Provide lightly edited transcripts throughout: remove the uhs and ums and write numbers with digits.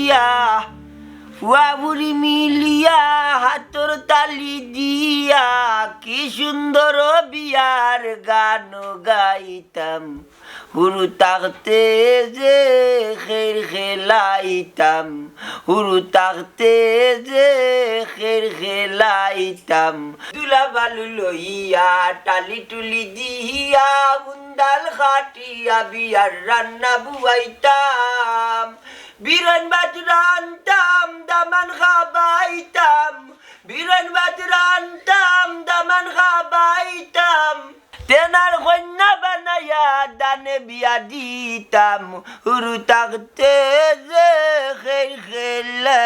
দিয়া ফুয়াবুড়ি মিলিয়া হাতর তালি দিয়া কি সুন্দর বিয়ার গান গাইতাম হুরু তাকতে যে খের খেলাইতাম হুরু তাকতে যে খের খেলাইতাম দুলা বালু লইয়া টালি টুলি দিয়া বুন্দাল খাটিয়া বিয়ার রান্না বুয়াইতাম বিরান বাজ রান্তাম দামান খাবাইতাম বিরান বাজ রান্তাম দামান খাবাইতাম তেনার কন্যা বানাইয়া দানে বিয়া দিতাম হুরু তাকতে যে খেল খেলাইতাম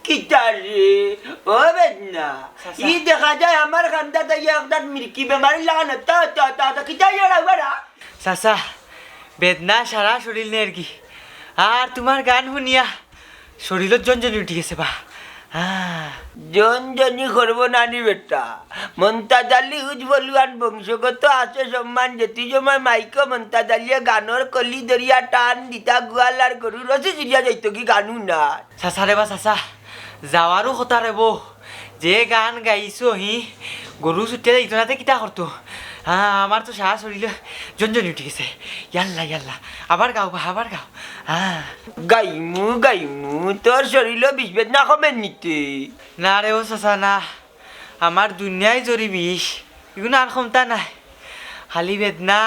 কিতারে ও বেদনা ই দেখা যায় আমার খান্দা তাই একটা মির্কি বেমারি লাগানো তা তা তা কিতাই রাখবা চাচা বেদনা সারা শরীর নেই আর কি আর তোমার গান শুনিয়া শরীরের জনজনি উঠি গেছে বা জনজনি করবো নানি বেটা মন্তাজ আলী উজ্জ্বলুয়ান বংশগত আছে সম্মান যেতি সময় মাইক মন্তাজ আলিয়া গানর কলি দরিয়া টান দিতা গোয়াল আর গরু রসে চিড়িয়া যাইতো কি গানু না চাচা রে বা চাচা যাওয়ারও কথা রে বো যে গান গাইছো হি গরু ছুটিয়া যাইতো না কিতা করতো আমার তো সারা শরীরে জনজনি উঠে গেছে ইয়াল্লা ইয়াল্লা আবার গাও বা আবার গাও গাইমু গাইমু তোর শরীরে বিষবেদ না কমেন নিতে না রে ও চাচা না আমার দুনিয়ায় জরি বিষ এগুলো আর ক্ষমতা নাই খালি বেদনা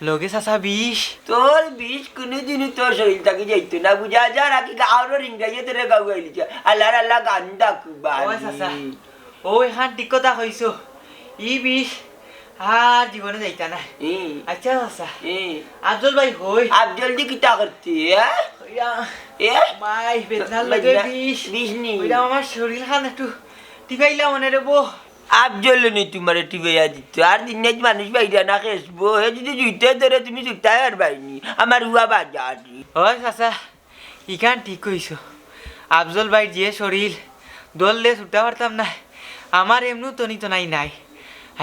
লগে চাচা বিষ তোর বিষ কোনোদিনই তোর শরীর থাকি যাইতো না বুঝা যা রাখি গাওর রিংগাইয়ে তোরে গাও গাইলিছে আল্লাহ আল্লাহ গান ডাকুবা ও চাচা ও এখান ঠিক কথা কইছো ই বিষ আর জীবনে যাইতা না আচ্ছা চাচা আফজল ভাই হই আফজল দি কিতা করতে মাই বেদনার লগে বিষ বিষ নি ওইটা আমার শরীর খান একটু টিপাইলা মনে রে বো আফজল নি তোমার টিপাইয়া দিত আর দিন মানুষ বাইরা না খেসবো হে যদি জুইতে ধরে তুমি জুইতাই আর বাইনি আমার হুয়া বাজার ও চাচা ইখান ঠিক কইছো আফজল ভাই যে শরীর দললে ছুটতে পারতাম না আমার এমনু তনি তো নাই নাই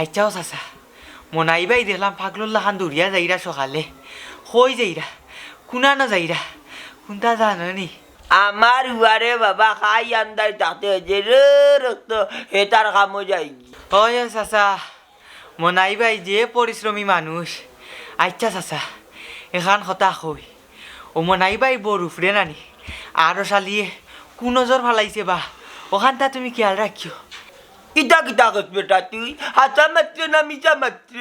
আচ্ছাও চাচা মনাই ভাই দেখলাম পাগলুল্লাহ খান দৌড়িয়া যাইরা সকালে কই যাইরা কোনা না যাইরা কোনটা জানি আমার হুয়ারে বাবা খাই আন্দাই তাতে যে রে রক্ত হে তার কামও যাই ওই চাচা মনাই ভাই যে পরিশ্রমী মানুষ আচ্ছা চাচা এখান কথা কই ও মনাই ভাই বড় উফরে নানি আরো চালিয়ে কোন নজর ফালাইছে বা ওখানটা তুমি খেয়াল রাখিও কিতা কিতা করছ বেটা তুই হাসা মাত্র না মিশা মাত্র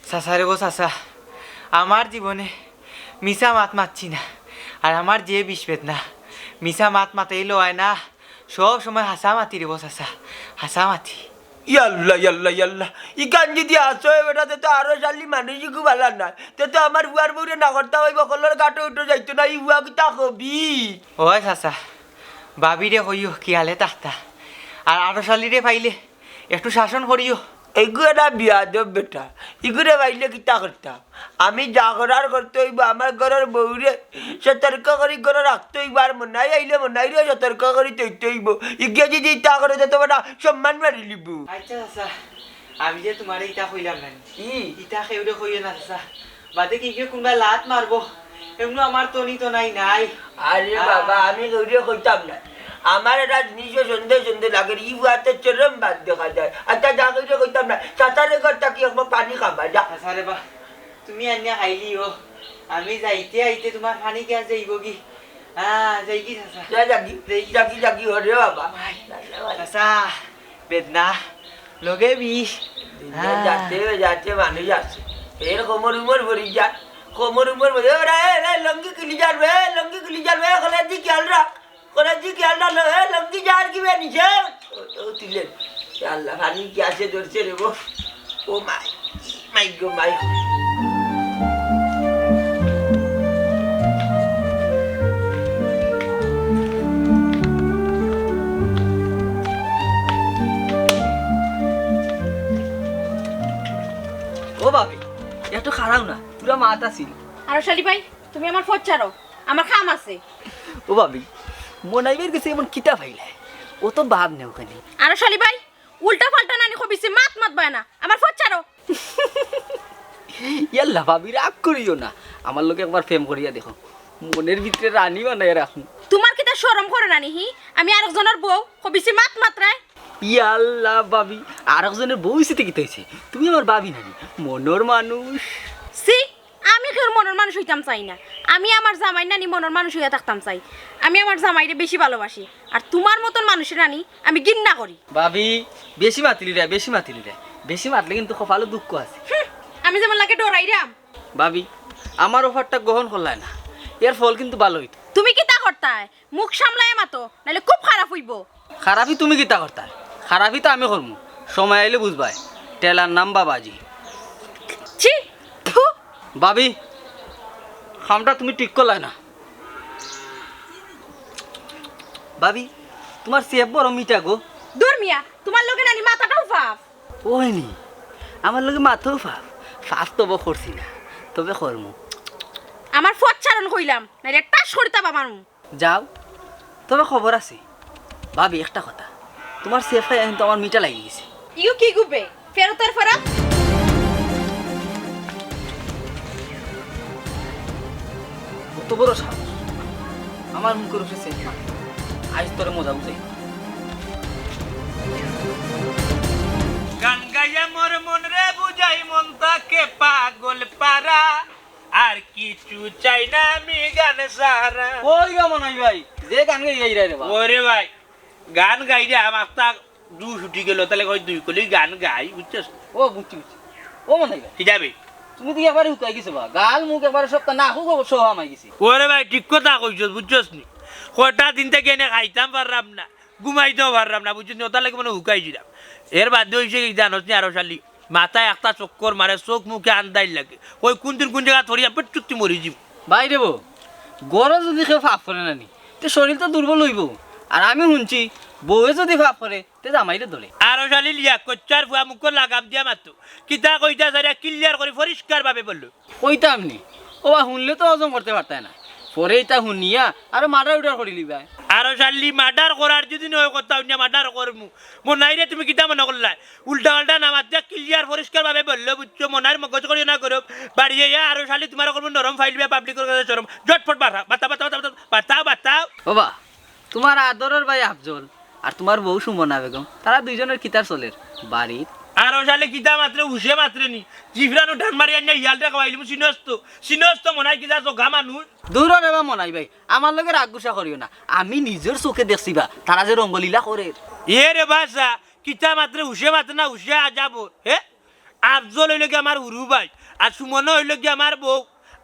চাচা রে গো চাচা আমার জীবনে মিশা মাত মাতছি না আর আমার যে বিষবেদ না মিশা মাত মাতেই লয় না সব সময় হাসা মাতি রে গো চাচা হাসা মাতি ইয়াল্লা ইয়াল্লা ইয়াল্লা ই গান যদি আসো বেটাতে তো আরো শালি মানুষই খুব ভালো না তো আমার হুয়ার বউরে না করতে হইব কলর কাটো উঠে যাইতো না ই হুয়া কিতা কবি ওই চাচা বাবি রে কইও কি হালে তাহতা আর আরো শালিরে পাইলে একটু শাসন করিও এগুলা বিয়াদব বেটা এগুলো পাইলে কিতা করতাম আমি যা করার করতে হইব আমার ঘরের বউরে সতর্ক করি ঘরে রাখতে হইব আর মনাই আইলে মনাইরে সতর্ক করি তৈতে হইব ইগিয়া যদি ইতা করে যেতে বেটা সম্মান মারি লিব আচ্ছা চাচা আমি যে তোমার ইটা কইলাম না ইটা খেউরে কইও না চাচা বাদে কি কেউ কোনবা লাত মারবো এমনি আমার তনি তো নাই নাই আরে বাবা আমি কেউরে কইতাম না আমার এটা জিনিসও সন্দেহ সন্দেহ লাগে ই বুয়াতে চরম বাদ দেখা যায় আচ্ছা যা কেউরে কইতাম না চাচারে ঘরটা কি একবার পানি খাবা যা চাচারে বা তুমি আনিয়া খাইলি ও আমি যাইতে আইতে তোমার পানি কে যাইব কি যাই কি চাচা যা জাগি জাগি জাগি ওরে বাবা চাচা বেদনা লগে বিষ যাতে যাতে মানুষ আছে এর কোমর উমর ভরি যা কোমর উমর ভরে ওরা লঙ্গি খুলি যাবে লঙ্গি খুলি যাবে ওখানে দি খেয়াল রাখ ওখানে দি খেয়াল রাখলো লঙ্গি যার কি বেনিছে ও তুলেন আল্লাহ পানি কি আছে ধরছে রে গো ও মাই মাই গো মাই ও ভাবি একটু খারাপ না পুরা মাত আছিল আর শালি ভাই তুমি আমার ফোট ছাড়ো আমার খাম আছে ও ভাবি মনাইবের কাছে এমন কিতা ফাইলে ও তো ভাব নেই ওখানে আর শালি ভাই উল্টা পাল্টা নানি কবিছে মাত মাত বায় না আমার ফোট ছাড়ো ইয়াল্লা ভাবি রাগ করিও না আমার লোকে একবার প্রেম করিয়া দেখো মনের ভিতরে রানী বানাই রাখুন। তোমার কি তা শরম করে না নিহি আমি আরেকজনের বউ কবিছি মাত মাত্রায় ইয়াল্লা ভাবি আর একজনের বউ হিসেবে কি হয়েছে তুমি আমার ভাবি নানি মনের মানুষ। সি আমি কেউ মনের মানুষ হইতাম চাই না, আমি আমার জামাই নানি মনের মানুষ হইয়া থাকতাম চাই। আমি আমার জামাইরে বেশি ভালোবাসি, আর তোমার মতন মানুষের রানী আমি ঘৃণা করি। ভাবি বেশি মাতিলি রে বেশি মাতিলি রে, বেশি মাতলে কিন্তু কপালে দুঃখ আছে। আমি যেমন লাগে ডরাইরাম। ভাবি আমার অফারটা গ্রহণ করলাই না, এর ফল কিন্তু ভালো হইতো। তুমি কি তা করতায় মুখ সামলায় মাতো, নাহলে খুব খারাপ হইব। খারাপই তুমি কিতা করতা, খারাপই তো আমি করমু, সময় আইলে বুঝবাই। টেলার নাম বাবাজি। ছি থু। ভাবি খামটা তুমি ঠিক করলাই না। ভাবি তোমার সেফ বড় মিঠা গো। দূর মিয়া, তোমার লগে নানি মাথাটাও ফাফ। ওইনি আমার লগে মাথাও ফাফ, ফাফ তবে করছি না, তবে করমু। আমার ফট ছাড়ন কইলাম, নাইলে টাস করিতা বামারু। যাও তবে খবর আছে। ভাবি একটা কথা, তোমার সেফ খাই এখন তো আমার মিঠা লাগি গেছে। ইউ কি গুবে ফেরতের ফেরত। কত বড় সাহস আমার মুখের উপরে সেফ মা, আজ তোরে মজা বুঝাই। গান গাইয়া মোর মন রে বুঝাই মন তাকে পাগল পারা, আর কিছু চাই না আমি গান সারা। ওই কেমন হয় ভাই যে গান গাই রে বাবা। ওরে ভাই গান গাই রে আমার তা দু ছুটি গেল, তাহলে কই দুই কলি গান গাই বুঝছস। ও বুঝছি বুঝছি। ও মনে হয় কি যাবে তুমি তো একবারে হুকাই গেছো বা, গাল মুখ একবারে সব না হুক সহ আমাই গেছি। ওরে ভাই ঠিক কথা কইছস বুঝছস নি, কটা দিন থেকে এনে খাইতাম পারলাম না, ঘুমাইতেও পারলাম না বুঝছিস, ওটা লাগে মানে হুকাই দিলাম। এর বাদে হয়েছে কি জানোস নি, আরো শালি মাথায় একটা চক্কর মারে, চোখ মুখে আন্দাই লাগে, ওই কোন দিন কোন জায়গা ধরিয়া পেট চুক্তি মরি যাম। ভাই দেবো গরজ যদি কেউ ফাপ করে নানি তো শরীর তো দুর্বল হইব। আর আমি শুনছি বউয়ে যদি ফাপ করে তে জামাইরে ধরে। আরো শালি লিয়া কচ্চার ফুয়া মুখ লাগাম দিয়া মাতো, কিতা কইতা সারিয়া ক্লিয়ার করে পরিষ্কার ভাবে বললো। কইতাম নি ও শুনলে তো হজম করতে পারতাই না, পরে এটা শুনিয়া আর মার্ডার উডার করিলি ভাই। আরো শালি মার্ডার করার যদি নয় কথা অন্য মার্ডার করমু মনাইরে তুমি কিতা মনে করলাই, উল্টা পাল্টা নামাত দিয়া ক্লিয়ার পরিষ্কার ভাবে বললো বুঝছো, মনার মগজ করিও না করো বাড়িয়ে আরো শালি তোমার করবো নরম ফাইল বিয়া পাবলিকের কাছে চরম জটফট বাতা বাতা বাতা বাতা বাতা বাতা। বাবা তোমার আদরের ভাই আফজল আর তোমার বউ সুমনা বেগম তারা দুইজনের কিতার চলের বাড়ির। আরো শালি কিতা মাত্রে উসে মাত্রে নি জিফরানো ঢান মারি আনিয়া ইয়ালটা খাওয়াইলিম সিনস্ত মনাই কিতা জগা মানুষ। দূর রে বা মনাই ভাই আমার লগে রাগ গুসা করিও না, আমি নিজের চোখে দেখছি বা তারা যে রঙ্গলীলা করে। এ রে বাসা কিতা মাত্রে উসে মাত্রে না উসে আজাবো হে। আফজল হইল কি আমার হুরু ভাই, আর সুমন হইল কি আমার বউ,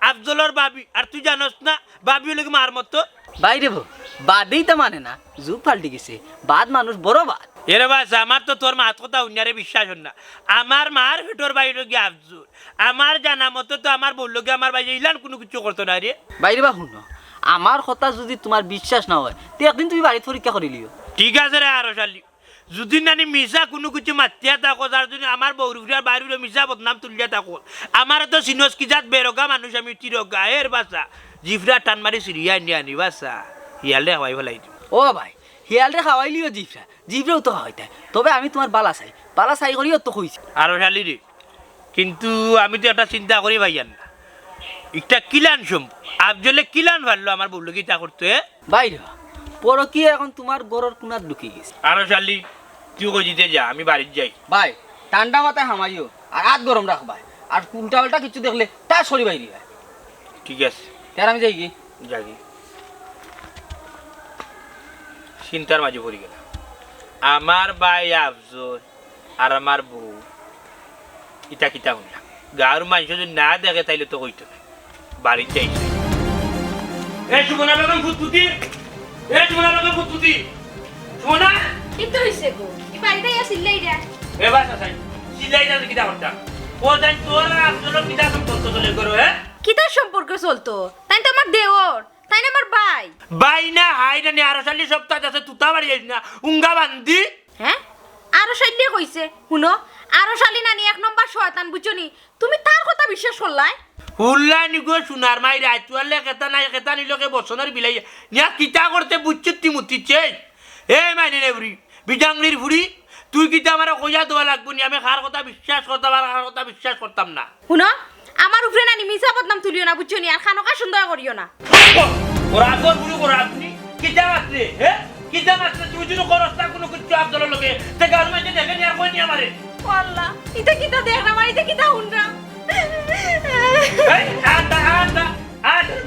আফজলর বাবি, আর তুই জানস না বাবি হইল কি মার মতো। বাইরে বউ বাদেই তো মানে না, যুগ পাল্টে গেছে, বাদ মানুষ বড় বাদ। এরে বাস আমার তো তোর মাত কথা উন্নারে বিশ্বাস হন না, আমার মার ভেটর বাইর গিয়ে আফজল, আমার জানা মতো তো আমার বললো কি আমার ভাই ইলান কোনো কিছু করতো না রে। বাইরে বা শুনো আমার কথা যদি তোমার বিশ্বাস না হয় তো একদিন তুমি বাড়িতে পরীক্ষা করে লিও। ঠিক আছে রে আরো শালি, যদি নানি মিশা কোনো কিছু মাতিয়া থাকো, যার জন্য আমার বৌরুফিয়ার বাইরে মিশা বদনাম তুলিয়া থাকো, আমার তো সিনস কি যাত বেরোগা মানুষ আমি তিরোগা এর বাসা জিফরা টান মারি সিরিয়া নিয়ে আনি বাসা ইয়ালে হওয়াই ফেলাই দিও। ও ভাই হিয়াল রে খাওয়াইলিও জিফরা, জিফরাও তো খাওয়াইতে, তবে আমি তোমার বালা চাই করিও তো কইছি। আরো শালি রে, কিন্তু আমি তো একটা চিন্তা করি ভাইয়ান না, একটা কিলান সম্ভব আফজলে কিলান ভালো আমার বললো কি তা করতে। বাইরে পরকি এখন তোমার গরর কোনার ঢুকে গেছে। আরো শালি তুই কই দিতে যা, আমি বাড়িতে যাই। ভাই ঠান্ডা মাথায় হামাইও আর হাত গরম রাখবাই, আর উল্টা পাল্টা কিছু দেখলে তা সরি বাইরি ভাই। ঠিক আছে তার আমি যাই কি জাগি চিন্তার মাঝে পড়ে গেল, আমার ভাই আফজল আর আমার বউ ইটা কিতা শুনলাম, গাঁর মানুষ যদি না দেখে তাইলে তো কইতো না বাড়িতে যাইছে। এই সুমনা বেগম ফুটফুটি, এই সুমনা বেগম ফুটফুটি, সুমনা কিন্তু হইছে গো এই বাড়িতে আসিল্লাই রে। এ বাসা সাই সিলাই যাতে কিতা করতাম, ও জান তোর আর আফজলের কিতা সম্পর্ক চলে করো। হ্যাঁ কিতার সম্পর্ক চলতো, তাই তো আমার দেওর, তাই না আমার ভাই। বাই না হাই না নি আরো শালি সপ্তাহ আছে তুতা বাড়ি যাইস না উঙ্গা বান্দি। হ্যাঁ আরো শালি কইছে শুনো, আরো শালি নানি এক নম্বর শয়তান বুঝছনি, তুমি তার কথা বিশ্বাস করলাই। হুল্লা নিগো সোনার মাই রাইতুয়ালে কেতা নাই কেতা নিলকে বসনের বিলাই নিয়া কিতা করতে বুঝছিস তিমুতিছে। এ মাইনে রে বুড়ি বিজাংলির বুড়ি, তুই কিতা আমার কইয়া দেওয়া লাগবো নি, আমি কার কথা বিশ্বাস করতাম আর কার কথা বিশ্বাস করতাম না। শুনো আমার উপরে নানি মিছা বদনাম তুলিও না বুঝছো নি আর খানোকা সুন্দর করিও না ওরা আগর বুড়ি ওরা আপনি কি জামাতে হ্যাঁ কি জামাতে তুই যদি করস না কোনো কিছু আব্দুল লগে তে গার মাঝে দেখে নি আর কই নি আমারে আল্লাহ এটা কিটা দেখ না মারিতে কিটা হুনরা এই আটা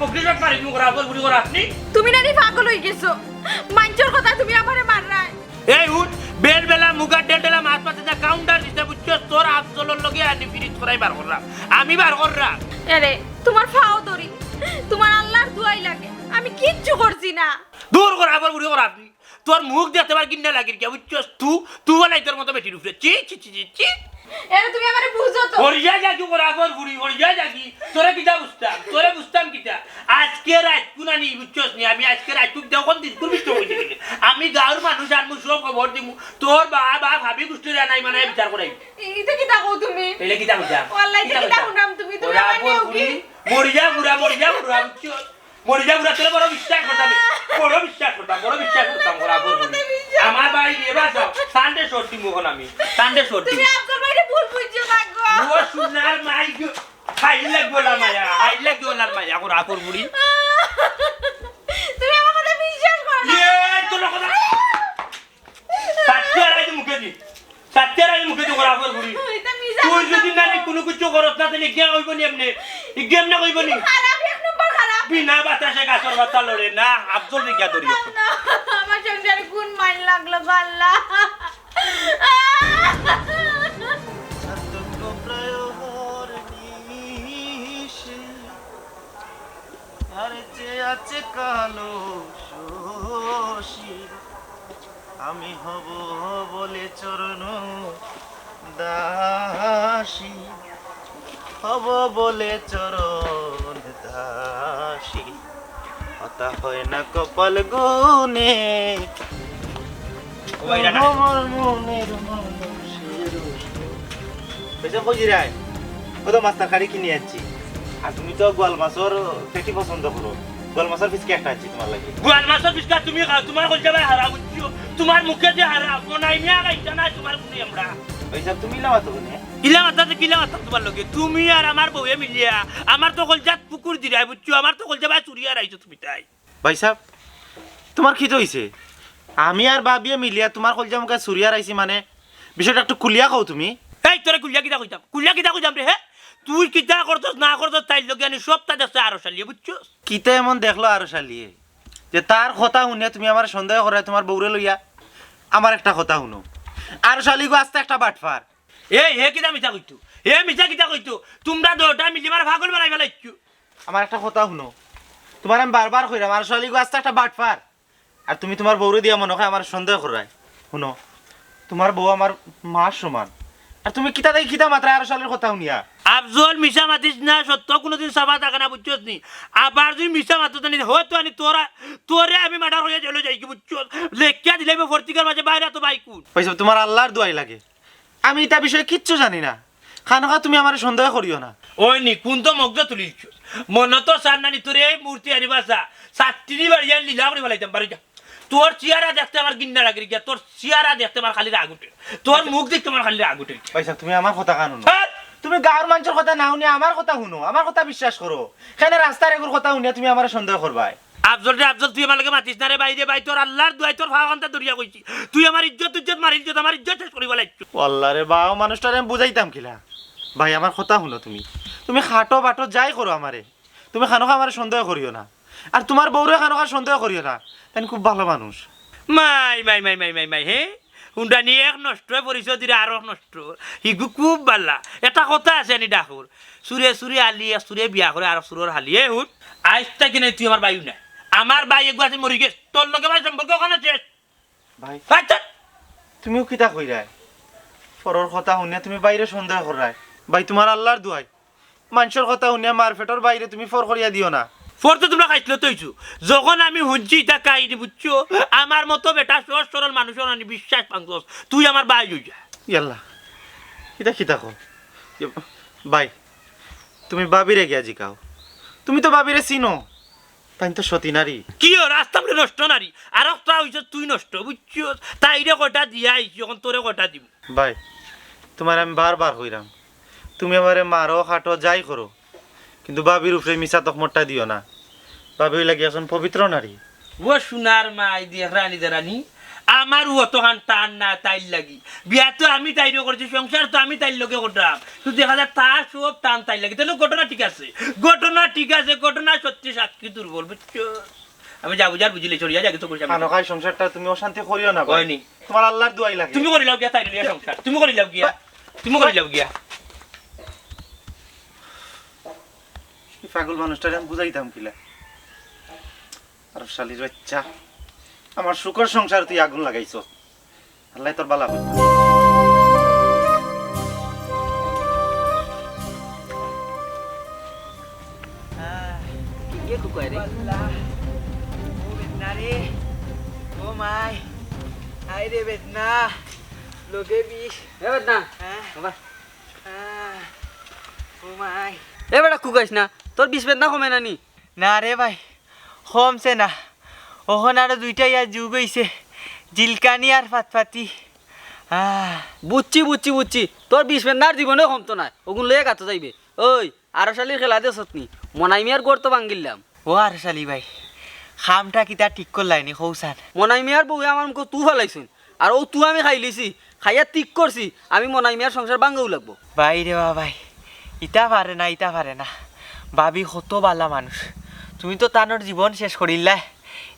বকরি জট মারি তুমি ওরা আগর বুড়ি ওরা আপনি তুমি নানি পাগল হই গেছো মাঞ্চর কথা তুমি আমারে মাররাই এই উঠ বেলবেলা মুগা ডেলডেলা মাছ পাতে যা কাউন্টার দিতে বুঝছো তোর আফজলের লগে আনি ফিরিত করাই বার করলাম আমি বার করলাম আরে তোমার ফাও দরি তোমার আল্লাহর দুয়াই লাগে আমি কিচ্ছু করছি না দূর করে আবার বুড়ি করে আপনি তোর মুখ দেখতে পার কিন্না লাগির কি বুঝছো তুই বলাই তোর মতো বেটির উপরে চি চি চি চি আরে তুমি আমারে বুঝো তো হরিয়া যাকি করে আবার বুড়ি হরিয়া যাকি তোরে কিটা বুঝতাম কিটা আজকে রাত কুনানি বুঝছস নি আমি আজকে রাত তুই দেখুন দিন তুমি তো হইতে গেলে আমি গাঁর মানুষ আর মু সব খবর দিমু তোর বাবা ভাবি গুষ্টির নাই মানে বিচার করাই এটা কিটা কও তুমি এলে কিটা বুঝা ওয়াল্লাহি এটা কিটা হুনাম তুমি আমার নিও কি মরিয়া বুড়া বুঝছস মরিয়া বুড়া তোর বড় বিশ্বাস করতাম ওরা আমার বাড়ি দিয়ে বাসাও সানডে শর্টি মোহন আমি সানডে শর্টি তুমি আব্দুল ভাইরে ভুল বুঝছো লাগো ও সুনার মাই হাই লাগবো না মায়া ওরা আপর বুড়ি তুমি আমার কথা বিশ্বাস করো না তোর কথা সাচ্চারাই মুখে দি ওরা আপর বুড়ি এটা মিজা তুই যদি না কোনো কিছু করছ না তাহলে গেম হইব নি এমনি গেম না হইব নি খারাপ এক নম্বর খারাপ বিনা বাতাসে গাছর বাতা লড়ে না আব্দুল রিকা ধরি না আমার সংসারে কোন মাইল লাগলো গো আল্লাহ আছে কালো শশী আমি হব বলে চরণ দাসী হব বলে চরণ দাসী হতা হয় না কপাল গুনে আমার মনের মানুষের কই রায় ও তো মাছ তরকারি কিনে আনছি আর তুমি তো গোয়াল মাছের পেটি পছন্দ করো গোয়াল মাছের পিস একটা আনছি তোমার লাগি গোয়াল মাছের পিসকা তুমি খাও তোমার কল যাবে হারা বুঝছো তোমার মুখে যে হারা কোনাই মিয়া গাইতা না তোমার কোনি আমরা পয়সা তুমি লাও তো নে কিলা মাথা তোমার লগে তুমি আর আমার বউয়ে মিলিয়া আমার তো কল জাত পুকুর দিরাই বুঝছো আমার তো কল যাবে চুরিয়া রাইছো তুমি তাই ভাই সাহেব তোমার কি হইছে আমি আর বাবিয়ে মিলিয়া তোমার কলজা মুখে সুরিয়া রাইছি মানে বিষয়টা একটু কুলিয়া কও তুমি এই তোরে কুলিয়া কিটা কইতাম রে হে তুই কিটা করছস না করছস তাই লগে আনি সবটা দেখছ আরো শালিয়ে বুঝছো কিতে এমন দেখলো আরো শালিয়ে যে তার কথা শুনে তুমি আমার সন্দেহ করে তোমার বউরে লইয়া আমার একটা কথা শুনো আর শালি গো আস্তে একটা বাটফার এই হে কিটা মিছা কইতো হে মিছা কিটা কইতো তোমরা দুটা মিলি মার পাগল বানাই ফেলাইছো আমার একটা কথা শুনো তোমার আমি বারবার কইরাম আর শালি গো আস্তে একটা বাটফার আর তুমি তোমার বউরে দিয়া মনে হয় আমার সন্দেহ করায় শুনো তোমার বউ আমার মা সমান আর তুমি কিতা দেখি কিতা মাত্রা আর শালির কথা শুনিয়া আফজল মিশা মাতিস না সত্য কোনোদিন সাবা থাকে না বুঝছস নি আবার যদি মিশা মাতো জানি হয়তো আনি তোরে আমি মার্ডার হয়ে চলে যাই কি বুঝছস লেখিয়া দিলে ফর্তিকার মাঝে বাইরে তো বাইকুন পয়সা তোমার আল্লাহর দোয়াই লাগে আমি এটা বিষয়ে কিচ্ছু জানি না খানকা তুমি আমার সন্দেহ করিও না ওই নি কোন তো মগ্ধ তুলিছ মনে তো সার নানি তোরে এই মূর্তি আনিবা সা সাতটি বাড়ি আনি লীলা করে ফেলাইতাম বাড়ি যা তোর চেহারা দেখতে আমার গিন্না লাগে গিয়া তোর চেহারা দেখতে আমার খালি রাগ উঠে তোর মুখ দেখতে আমার খালি রাগ উঠে পয়সা তুমি আমার কথা কানুন তুমি গাঁর মানুষের কথা না শুনি আমার কথা শুনো আমার কথা বিশ্বাস করো কেন রাস্তার এগুর কথা শুনিয়া তুমি আমার সন্দেহ করবাই আফজল তুই আমার লাগে মাতিস না রে বাইরে বাই তোর আল্লাহর দুয়াই তোর ভাগান্তা দরিয়া কইছি তুই আমার ইজ্জত মারি ইজ্জত আমার ইজ্জত শেষ করিবা লাগছ আল্লাহ রে বাও মানুষটারে আমি বুঝাইতাম কিলা ভাই আমার কথা শুনো তুমি খাটো বাটো যাই করো আমারে তুমি খানকা আমার সন্দেহ করিও না আর তোমার বউরে খানকা সন্দেহ করিও না তাই খুব ভালো মানুষ মাই হে হুন্ডা নিয়ে এক নষ্ট পরিচয় দিলে আরো নষ্ট হিগু খুব ভাল্লা এটা কথা আছে নি ডাকুর সুরে আলি সুরে বিয়া করে আর সুরের হালিয়ে হুন আইসটা কিনে তুই আমার বায়ু না আমার বাই একবার আছে মরি গেছ তোর লগে ভাই সম্পর্ক ওখানে শেষ ভাই আচ্ছা তুমিও কিতা কইরাই পরর কথা শুনিয়া তুমি বাইরে সন্দেহ করাই ভাই তোমার আল্লাহর দুয়াই মানুষের কথা শুনিয়া মারফেটর বাইরে তুমি ফর করিয়া দিও না ফোর তো তোমরা খাইছিল তৈছু যখন আমি শুনছি তা কাহিনী বুঝছো আমার মতো বেটা সহজ সরল মানুষের আমি বিশ্বাস পাংছস তুই আমার বাই হই যা ইয়াল্লা কিতা কিতা কও ভাই তুমি বাবিরে গিয়া জিকাও তুমি তো বাবিরে চিনো তাই তো সতী নারী কি রাস্তা বলে নষ্ট নারী আর একটা হইছ তুই নষ্ট বুঝছো তাইরে কটা দিয়া আইছি এখন তোরে কটা দিব ভাই তোমার আমি বারবার কইরাম তুমি আমারে মারো খাটো যাই করো কিন্তু বাবির উপরে মিছা তকমতটা দিও না। বাবি হইলা কি এখন পবিত্র নারী। ও সোনার মাই দিয়ে রানী দে রানী আমার ও তো হান টান না তাইর লাগি বিয়া তো আমি তাইরও করছি সংসার তো আমি তাইর লগে করলাম তো দেখা যায় তার সব টান তাইর লাগি তাহলে ঘটনা ঠিক আছে ঘটনা সত্যি সাক্ষী দুর্বল বুঝছো আমি যা বুঝার বুঝিলে চড়িয়া যাকে তো করছি খানকায় সংসারটা তুমি অশান্তি করিও না ভাই। হয়নি তোমার আল্লাহর দোয়াই লাগে। তুমি করিলাও গিয়া তাইর লিয়া সংসার তুমি করিলাও গিয়া এই পাগল মানুষটারে আমি বুঝাইতাম কিলা। আর শালির বাচ্চা আমার শুকর সংসার তুই আগুন লাগাইছ। আল্লাহ তোর বালা হইল। কে কুকায় রে ও বেদনা রে ও মাই আই রে বেদনা লোকে বিষ এবার না হ্যাঁ বাবা ও মাই এবার কুকাইস না তোর বিষ বেদনা কমে না নি না রে ভাই কমছে না ওখানে আরো দুইটা ইয়ার যুগ হইছে জিলকানি আর ফাতফাতি বুঝছি তোর বিষ বেদনার জীবনেও কমতো না ওগুন লয়ে গাতো যাইবে ওই আরো শালির খেলা দেছ নি মনাই মিয়ার গড় তো ভাঙ্গিলাম ও আর শালি ভাই খামটা কিতা ঠিক করলাইনি কৌসান মনাই মিয়ার বউয়ে আমার মুখ তু ফেলাইছুন আর ও তু আমি খাই লিছি খাইয়া ঠিক করছি আমি মনাই মিয়ার সংসার ভাঙ্গাও লাগবো ভাই রে ভাই ইটা পারে না ভাবি কত বালা মানুষ তুমি তো তানোর জীবন শেষ করিলা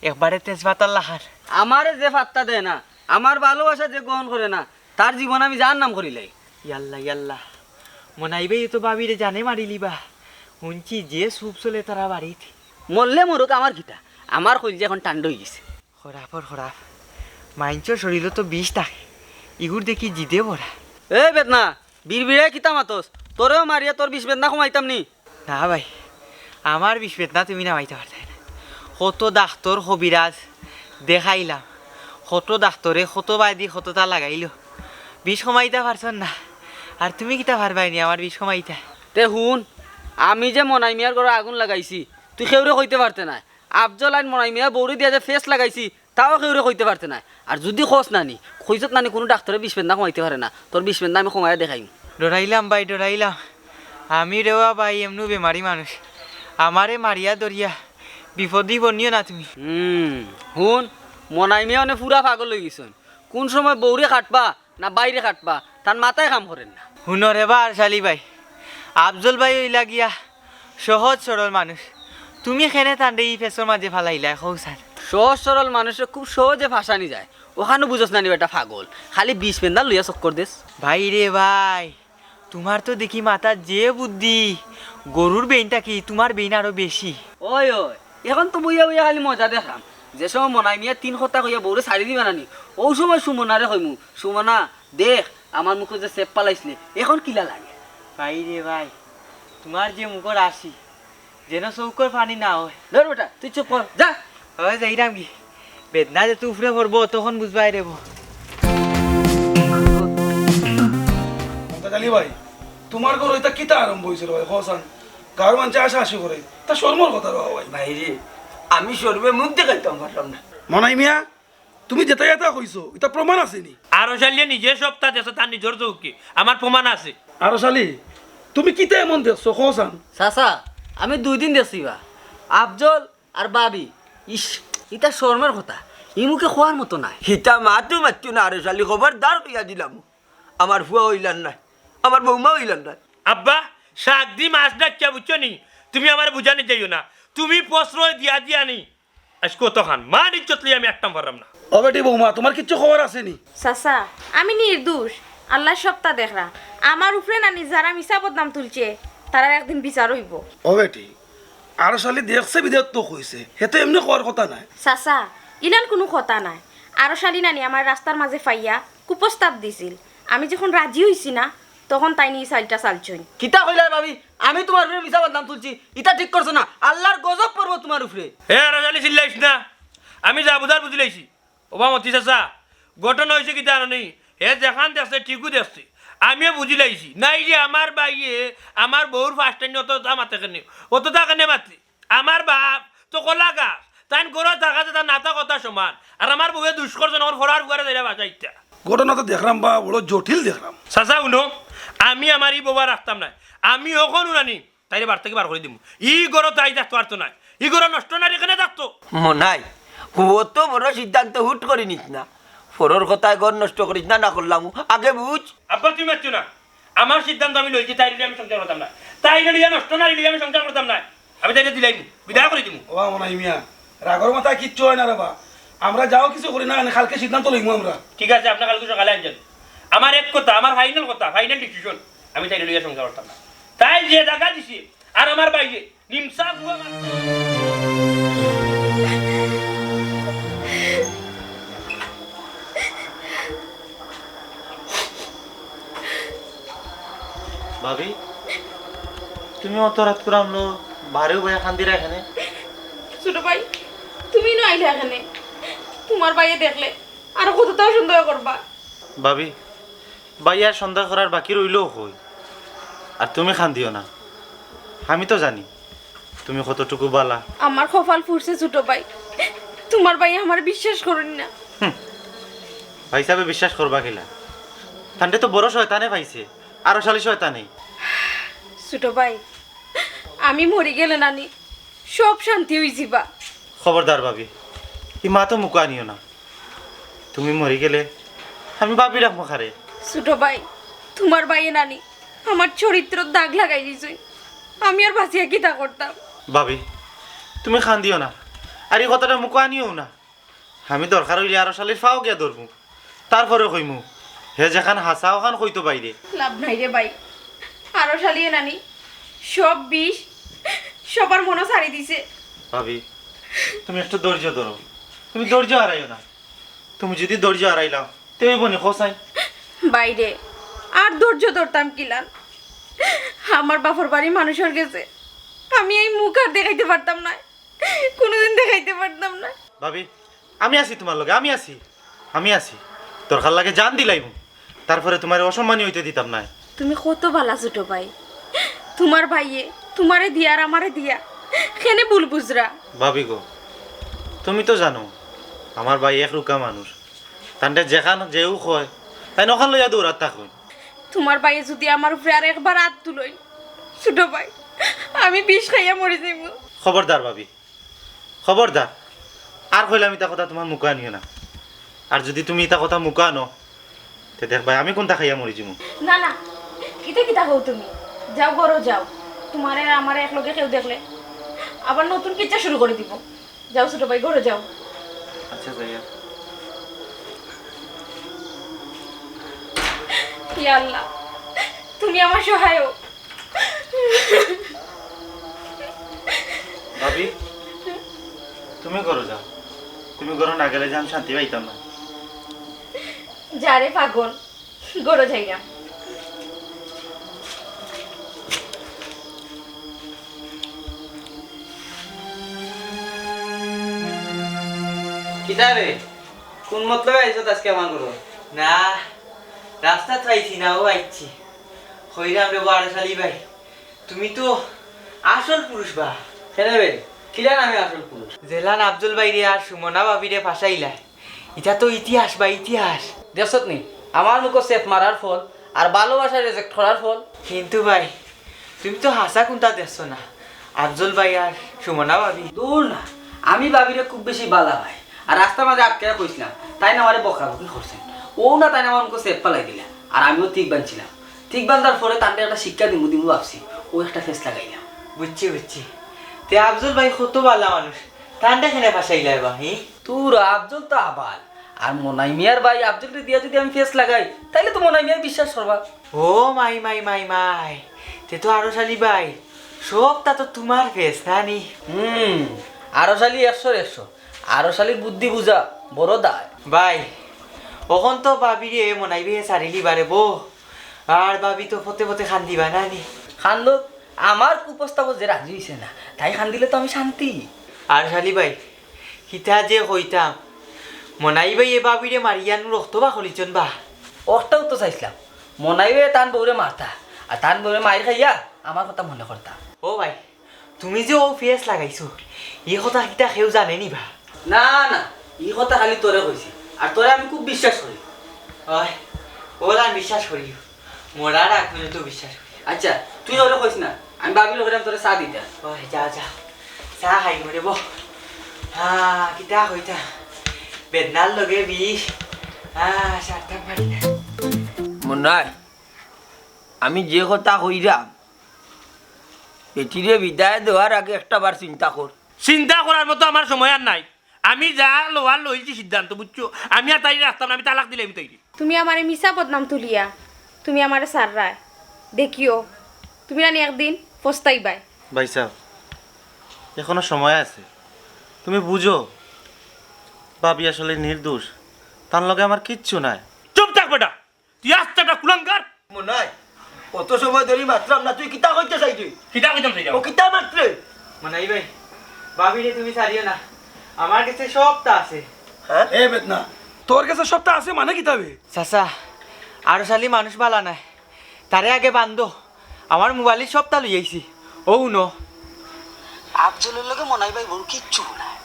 একবারে তেজপাতার লাখার আমারে যে ফাত্তা দেয় না আমার ভালোবাসা যে গ্রহণ করে না তার জীবন আমি যার নাম করিলাই ইয়াল্লা মনাইবে তো ভাবিরে জানে মারিলিবা শুনছি যে সুপ চলে তারা বাড়িতে মরলে মরুক আমার গীতা আমার কইল এখন টান্ড হয়ে গেছে খরাপ মাইঞ্চর শরীর তো বিষ থাকে ইগুর দেখি জিদে ভরা এ বেদনা বিড়বিড়ে কিতা মাতস তোরেও মারিয়া তোর বিষ বেদনা কমাইতাম নি না ভাই আমার বিষ বেদনা তুমি নামাইতে পারতে না কত ডাক্তর কবিরাজ দেখাইলাম কত ডাক্তরে কত বাদি কতটা লাগাইল বিষ কমাইতে পারছন না আর তুমি কিতা পারবাইনি আমার বিষ কমাইতে তে হুন আমি যে মনাই মিয়ার ঘরে আগুন লাগাইছি তুই সেউরে কইতে পারতে না আফজল আইন মনাই মিয়া বৌরি দিয়া যে ফেস লাগাইছি তাও সেউরে কইতে পারতে না আর যদি খোঁজ নানি খইজত নানি কোনো ডাক্তারে বিষ বেদনা কমাইতে পারে না তোর বিষ বেদনা আমি কমাইয়া দেখাইম ডরাইলাম ভাই আমি রেওয়া ভাই এমনু বেমারি মানুষ আমারে মারিয়া দরিয়া বিপদি বনিও না তুমি হুন মনাই মিয়া অনেক পুরা পাগল হয়ে গেছেন কোন সময় বৌরে কাটবা না বাইরে কাটবা তার মাথায় কাম করেন না হুনরে বা আর শালি ভাই আফজল ভাই ওইলা গিয়া সহজ সরল মানুষ তুমি খেনে তান্ডে এই ফেসর মাঝে ফালাইলা কৌসান সহজ সরল মানুষের খুব সহজে ফাঁসানি যায় ওখানে বুঝোস না বেটা পাগল খালি বিষ পেন্দা লইয়া চক্কর দেশ ভাই রে ভাই তোমার তো দেখি মাথা যে বুদ্ধি গরুর বেইনটা কি তোমার বেইন আরো বেশি ওই এখন তো বইয়া খালি মজা দেখাম যে সময় মনাই মিয়া 3 কথা কইয়া বউরে ছাড়ি দিবা নানি ও সময় সুমনারে কইমু সুমনা দেখ আমার মুখে যে সেপ পালাইছিলে এখন কিলা লাগে ভাই রে ভাই তোমার যে মুখর আসি যেন চৌকর পানি না হয় ধর বেটা তুই চুপ কর যা হয় যাইরাম কি বেদনা যে তুই উপরে পড়বো তখন বুঝবাই রেবো মমতাজ ভাই তোমার ঘর ওইটা কিতা আরম্ভ হয়েছিল ভাই হসান গাঁর মানুষ আসি করে তা শর্মর কথা রবা ভাই ভাইরে আমি সর্বে মুখ দেখাইতাম পারলাম না মনাই মিয়া তুমি যেটা কইছো এটা প্রমাণ আছে নি আরো শালিয়ে নিজে সপ্তাহ দেশে তার নিজের চৌকি আমার প্রমাণ আছে আরো শালি তুমি কিতা এমন দেখছো হসান চাচা আমি 2 দিন দেখছি বা আফজল আর বাবি ইস এটা শর্মের কথা ই মুখে খোয়ার মতো নাই হিতা মাতু না আরো শালি খবরদার কইয়া দিলাম আমার ফুয়া হইলান না আমার বৌমা হইলান না আব্বা শাক দি মাছ ডাকিয়া বুঝছো নি তুমি আমার বুঝানি যাইও না তুমি প্রশ্রয় দিয়া নি আজ কত খান মা নিচ্ছতলি আমি একটাম পারলাম না ও বেটি বৌমা তোমার কিচ্ছু খবর আছে নি চাচা আমি নির্দোষ আল্লাহ সপ্তাহ দেখরা আমার উপরে নানি যারা মিছা বদনাম তুলছে তারা একদিন বিচার হইব ও বেটি আরো শালি দেখছে বিদেত তো কইছে হেতে এমনি খোয়ার কথা নাই চাচা ইলান কোনো কথা নাই আরো শালি নানি আমার রাস্তার মাঝে ফাইয়া কুপ্রস্তাব দিছিল আমি যখন রাজি হইছি না তখন তাই নিয়ে চালটা চালছই কিতা কইলা ভাবি আমি তোমার উপরে মিছা বদনাম তুলছি এটা ঠিক করছো না আল্লাহর গজব পড়বো তোমার উপরে হে রাজালি চিল্লাইস না আমি যা বুঝার বুঝলাইছি ওবা মতি চাচা ঘটনা হয়েছে কি জানো নেই হে যেখান দেখছে ঠিকও দেখছে আমিও বুঝিলাইছি নাই যে আমার বাইয়ে আমার বউর ফার্স্ট টাইম মাতে কেন অতটা কেন মাতি আমার বাপ তো কলা গাছ তাই গড় থাকা যে তার নাতা কথা সমান আর আমার বউয়ে দুষ্কর্ষণ আমার ফরার ঘরে যাইরা বাসা ইত্যা ঘটনা তো দেখলাম বা বড় জটিল দেখলাম চাচা শুনো আমি আমার ই বউয়া রাখতাম না আমি ওখন উনানি তাইলে বার থেকে বার করে দিব ই গরো তাই থাকতো আর তো নাই ই গরো নষ্ট না এখানে থাকতো মনাই ও তো বড় সিদ্ধান্ত হুট করে নিস না ফোরর কথায় ঘর নষ্ট করিস না না করলাম আগে বুঝ আব্বা তুমি মারছো না আমার সিদ্ধান্ত আমি লইছি তাই আমি সংসার করতাম না তাই লিয়া নষ্ট না লিয়া আমি সংসার করতাম না আমি তাইলে দিলাই বিদায় করে দিব ও মনাই মিয়া রাগর মাথায় কিচ্ছু হয় না রে বা আমরা যাও কিছু করি না কালকে সিদ্ধান্ত লইমু আমরা ঠিক আছে আপনার কালকে সকালে আনছেন আমার এক কথা আমার ফাইনাল কথা ফাইনাল ডিসিশন আমি তাইলে লইয়া সংসার করতাম না তাই যে টাকা দিছি আর আমার বাইরে নিমসা ভাবি তুমি অত রাত করে আমলো বাড়িও ভাইয়া খান্দিরা এখানে ছোট ভাই তুমি না আইলে এখানে তোমার ভাইয়ে দেখলে আর কতটাও সন্দেহ করবা ভাবি ভাইয়ার সন্দেহ করার বাকি রইলেও হই আর তুমি খান্দিও না আমি তো জানি তুমি কতটুকু বালা আমার কপাল ফুরছে ছোট ভাই তোমার ভাই আমার বিশ্বাস করেন না ভাই সাহেব বিশ্বাস করবা কিলা তান্ডে তো বড় শয়তানে পাইছে আরো শালি শয়তানে ছোট ভাই আমি মরে গেলে নানি সব শান্তি হয়ে যাবা খবরদার ভাবি ই মা তো মুখা আনিও না তুমি মরি গেলে আমি ভাবি রাখবো খারে ছোট ভাই তোমার ভাইয়ে নানি আমার চরিত্র দাগ লাগাই দিছই আমি আর বাঁচিয়া কিতা করতাম ভাবি তুমি খান দিও না আর এই কথাটা মুখা আনিও না আমি দরকার হইলে আরো শালির ফাও গিয়া ধরবো তারপরে কইমু হে যেখান হাসা ওখান কইতো বাইরে লাভ নাই রে ভাই আরো শালিয়ে নানি সব বিষ সবার মনে ছাড়ি দিছে ভাবি তুমি একটু ধৈর্য ধরো তুমি ধৈর্য হারাইও না তুমি যদি ধৈর্য হারাইলাও তুমি বনি খোসাই বাইরে আর ধৈর্য ধরতাম কিলান আমার বাপর বাড়ি মানুষের গেছে আমি এই মুখ আর দেখাইতে পারতাম না কোনোদিন দেখাইতে পারতাম না ভাবি আমি আছি তোমার লগে আমি আছি দরকার লাগে জান দিলাইমু তারপরে তোমার অসম্মানী হইতে দিতাম না তুমি কত ভালা ছোট ভাই তোমার ভাইয়ে তোমারে দিয়া আর আমারে দিয়া কেনে ভুল বুঝরা ভাবি গো তুমি তো জানো আমার ভাই এক রুকা মানুষ তান্ডে যেখান যেও কয় তাই নখান লইয়া দৌড়াত থাকুন তোমার ভাইয়ে যদি আমার উপরে আর একবার হাত তুলই ছোট ভাই আমি বিষ খাইয়া মরে যাইব খবরদার ভাবি খবরদার আর কইলে আমি তা কথা তোমার মুখা আনিও না আর যদি তুমি তা কথা মুখা আনো তে দেখবা আমি কোনটা খাইয়া মরি যাবো না না কিতা কিতা হও তুমি যাও ঘরও যাও তোমার আর আমার এক লগে কেউ দেখলে আবার নতুন কিচ্ছা শুরু করে দিব যাও ছোট ভাই ঘরে যাও আচ্ছা ভাইয়া ইয়া আল্লাহ তুমি আমার সহায় হও ভাবি তুমি করো যাও তুমি করো না গেলে যে আমি শান্তি পাইতাম না যারে পাগল ঘরে যাইয়া কিতা রে কোন মতলবে আইছো আজকে আমার ঘর না রাস্তা পাইছি না ও আইছি হইরাম রে বারশালি ভাই তুমি তো আসল পুরুষ বা কেন রে কিলা নামে আসল পুরুষ জেলান আব্দুল ভাই রে আর সুমনা ভাবি রে ফাঁসাইলা এটা তো ইতিহাস বা ইতিহাস দেখছত নি আমার মুখ সেফ মারার ফল আর ভালোবাসা রিজেক্ট করার ফল কিন্তু ভাই তুমি তো হাসা কোনটা দেখছো না আফজল ভাই আর সুমনা ভাবি দূর না আমি ভাবিরে খুব বেশি বালা ভাই আর রাস্তার মাঝে আটকে কইছিলাম তাই না আমারে বকরাবকি করছেন ও না তাই না আমার মুখ সেফ পালাই দিলা আর আমিও ঠিক বানছিলাম ঠিক বান্ধার পরে তান্ডে একটা শিক্ষা দিমু ভাবছি ও একটা ফেস লাগাইলাম বুঝছি তে আফজল ভাই কত ভালো মানুষ তান্ডা খেলে ফাঁসাইলা বা হি তোর আফজল তো আবাল আর মনাই মিয়ার ভাই আফজলকে দিয়া যদি আমি ফেস লাগাই তাইলে তো মনাই মিয়ার বিশ্বাস করবা ও মাই তে তো আরো শালি ভাই সবটা তো তোমার ফেস নানি আরো শালি 100 আরো শালির বুদ্ধি বুঝা বড় দায় ভাই ওখন তো ভাবি রে মনাইবি সারিলি বারে বো আর ভাবি তো ফতে ফতে খান দিবা নানি খান্দো আমার কুপ্রস্তাব যে রাজি হইছে না তাই খান দিলে তো আমি শান্তি আর শালি ভাই হিতা যে কইতাম মনাই ভাই এ ভাবি রে মারিয়ানু রক্ত বা খলিচন বা ওটাও তো চাইছিলাম মনাইবে টান বউরে মারতা আর টান বউরে মাইর খাইয়া আমার কথা মনে করতা ও ভাই তুমি যে ও ফেস লাগাইছো এই কথা কিতা কেউ জানে নি বা না না এই কথা খালি তোরে কইছি আর তোরে আমি খুব বিশ্বাস করি ওই ওরা বিশ্বাস করি মোরা রাখলে তো বিশ্বাস করি আচ্ছা তুই ওরে কইস না আমি ভাবিল কইরাম তোরে চা দিতা ওই যা যা চা খাই মরে বো কিতা হইতা বেদনার লগে বিষ সারটা পারি না মনাই আমি যে কথা কইরাম বেটিরে বিদায় দেওয়ার আগে একটা বার চিন্তা কর। চিন্তা করার মতো আমার সময় আর নাই। আমি যা লোয়ার লইছি সিদ্ধান্ত বুঝছো, আমি আর তাই রাখতাম না, আমি তালাক দিলাম তাই। তুমি আমারে মিছা বদনাম তুলিয়া তুমি আমারে সাররায় দেখিও তুমি জানি একদিন পস্তাইবাই। ভাই সাহেব এখনো সময় আছে, তুমি বুঝো ভাবি আসলে নির্দোষ, তার লগে আমার কিচ্ছু নাই। চুপ থাক বেটা, তুই আস্তাটা কুলাঙ্গার। মনাই কত সময় ধরে মাত্রাম না, তুই কিতা কইতে চাই? তুই কিতা কইতাম চাই ও কিতা মাত্রে? মনাই ভাই ভাবিরে তুমি সারিও না, আমার কাছে সবটা আছে। হ্যাঁ এ বেদনা তোর কাছে সবটা আছে মানে কিতাবে? চাচা আর শালি মানুষ বালা নাই, তারে আগে বান্ধ, আমার মোবাইলের সবটা লই আইছি। ও ন আফজলের লগে মনাই ভাই বড় কিচ্ছু নাই।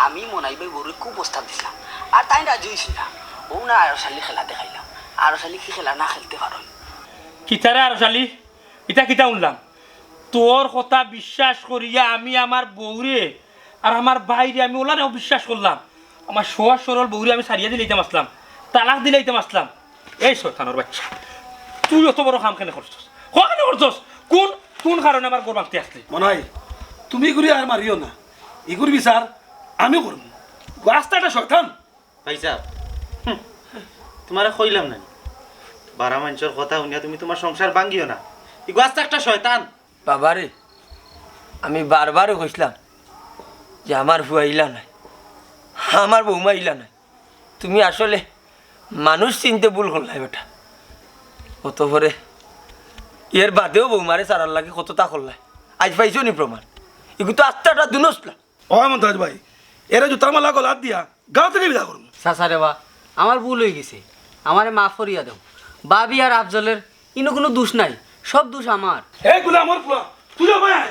আমি মনাই ভাই বড় খুব প্রস্তাব দিছিলাম আর তাই রাজি হইছিল না। ও না আরো শালি খেলা দেখাইলাম, আরো শালি কি খেলা না খেলতে পারো। কিতারে আর শালি ইটা কিতা উনলাম? তোর কথা বিশ্বাস করিয়া আমি আমার বউরে আর আমার বাইরে আমি ওলারেও বিশ্বাস করলাম। আমার সহজ সরল বউরে আমি সারিয়া দিলাইতাম আসলাম, তালাক দিলাইতাম আসলাম। এই শয়তানের বাচ্চা, তুই অত বড় কাম কেন করছস? কেন করছস? কোন কোন কারণে আমার গোর মারতে আসলি? মনাই তুমি ঘুরে আর মারিও না, এগুর বিচার আমি করব। রাস্তাটা শয়তান। ভাই সাহেব তোমারে কইলাম না বারা মানুষের কথা শুনিয়া তুমি তোমার সংসার ভাঙ্গিও না, এই গাছটা একটা শয়তান। বাবারে আমি বারবার কইছিলাম যে আমার ফুয়া ইলা নাই, আমার বৌমা ইলা নাই। তুমি আসলে মানুষ চিনতে ভুল করলাই বেটা। কত পরে এর বাদেও বৌমারে সারার লাগে কতটা করলাই, আজ পাইছো নি প্রমাণ? এগুলো তো আত্মাটা দুনসলা। ও মন্তাজ ভাই এরা জুতার মালা গলাত দিয়া গাঁও থেকে বিদা করুন। চাচা রে বা আমার ভুল হয়ে গেছে, আমারে মাফ করিয়া দাও। বাবি আর আফজলের ইনো কোনো দোষ নাই, সব দোষ আমার। এগুলো আমার পুরা তুই ভাই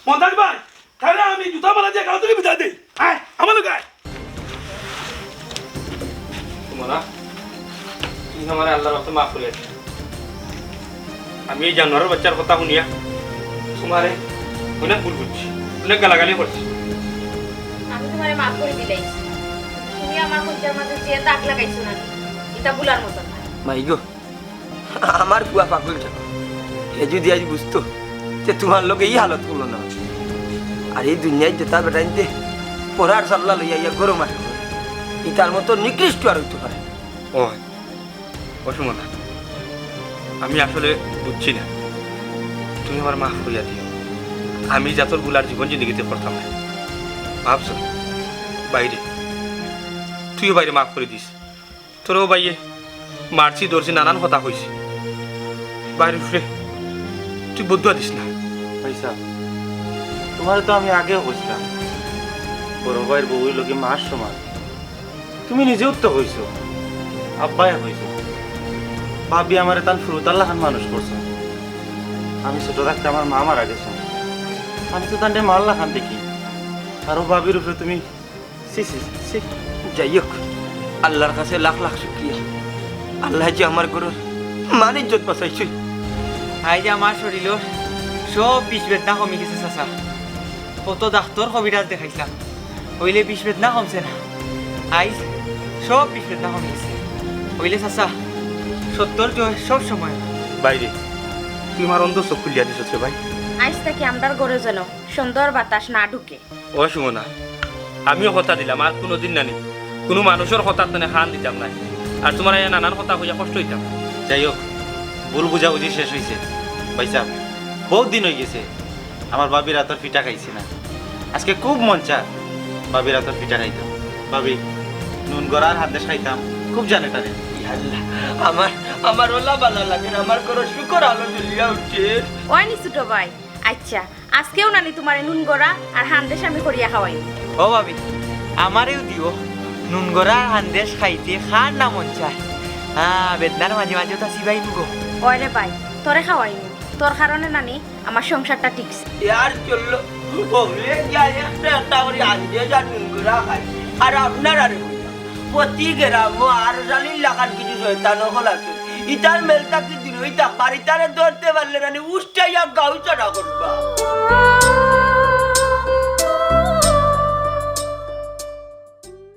মন্তাজ ভাই তাহলে আমি জুতা মালা দিয়ে গাঁও থেকে বিদা দেই। আয় আমার লোক আয়। তোমরা তুই আমার আল্লাহর রাস্তায় মাফ করিয়া দে। আমি এই জানোয়ারের বাচ্চার কথা শুনিয়া তোমারে অনেক ভুল করছি, অনেক গালাগালি করছি। আমি তোমারে মাফ করে দিলাইছি, তুমি আমার কইজার মাঝে যে দাগ লাগাইছো না এটা ভুলার মতো না। মাই গো আমার কুয়া পাগল কেন? এ যদি আজ বুঝতো যে তোমার লোক এই হালত করলো না, আর এই দুনিয়ায় যেতা বেটাইতে পড়ার সাল্লা লইয়া ইয়া গরম আসে, ইতার মতো নিকৃষ্ট আর হইতে পারে। ও অসুমনা, আমি আসলে বুঝছি না, তুমি আমার মাফ করিয়া দিও। আমি যাতর বুলার জীবন জিন্দগিতে করতাম না। ভাবছ বাইরে, তুইও বাইরে মাফ করে দিস। তোরও বাইয়ে মারছি ধরছি, নানান কথা কইছি। বাইরে উঠে তুই বদুয়া দিস না। ভাই সাহেব তোমার তো আমি আগেও কইছিলাম বড় ভাইয়ের বউয়ের লোকে মার সমান, তুমি নিজেও তো হইছো, আব্বাই হইছো, ভাবি আমার তান ফুরুতাল্লাহ খান মানুষ করছো। আমি ছোট থাকতে আমার মা মারা গেছে, আমি তো তান্ডে মাল্লা খান দেখি, আরো ভাবির উপরে তুমি যাই হোক আল্লাহর কাছে লাখ লাখ শুক্রিয়া, আল্লাহ যে আমার গরুর মান ইজ্জত বাঁচাইছে। আই যে আমার শরীরের সব বিষ বেদনা কমে গেছে চাচা। কত ডাক্তার কবিরাজ দেখাইছিলাম, হইলে বিষ বেদনা কমছে না। আইজ সব বিষ বেদনা কমে গেছে। হইলে চাচা সত্তর জয় সব সময়। বাইরে তুই আমার অন্ধ চোখ খুলিয়া দিছ ভাই। আজ থেকে আমরার ঘরে যেন সুন্দর বাতাস না ঢুকে। ও সুমনা, আমিও কথা দিলাম আর কোনোদিন নানি কোনো মানুষের কথা তানে খান দিতাম না, আর তোমার এই নানান কথা হইয়া কষ্ট হইতাম। যাই হোক ভুল বুঝাবুঝি শেষ হয়েছে। ভাই সাহেব বহুত দিন হয়ে গেছে আমার বাবির হাতের পিঠা খাইছি না, আজকে খুব মন চা বাবির হাতের পিঠা খাইতাম। ভাবি নুন গড়ার হাত দেশ খাইতাম, খুব জানে তারে। আল্লাহ আমার আমার ওলা ভালো লাগে, আমার গরুর শুকর আলো জ্বলিয়া উঠছে। ওই নি ছোট ভাই, আচ্ছা আজকেও নানি তোমার নুন গড়া আর হান্দেশ আমি করিয়া খাওয়াই। ও ভাবি আমারেও দিও নুন গড়া হান্দেশ খাইতে খার না মন চায়। বেদনার মাঝে মাঝে তো সিবাই নুগো। ওই রে ভাই তোরে খাওয়াইনি, তোর কারণে নানি আমার সংসারটা টিকছে। ইয়ার চললো বগলে গিয়া একটা একটা করে আনজে যা নুনগুলা খাই। আর আপনার আরে প্রতি গ্রাম আর জালির লাখান কিছু শয়তান হল আছে, ইটার মেলতা কি দিন ওইটা বাড়িটারে ধরতে পারলে না উষ্টাইয়া গাউ চড়া করবা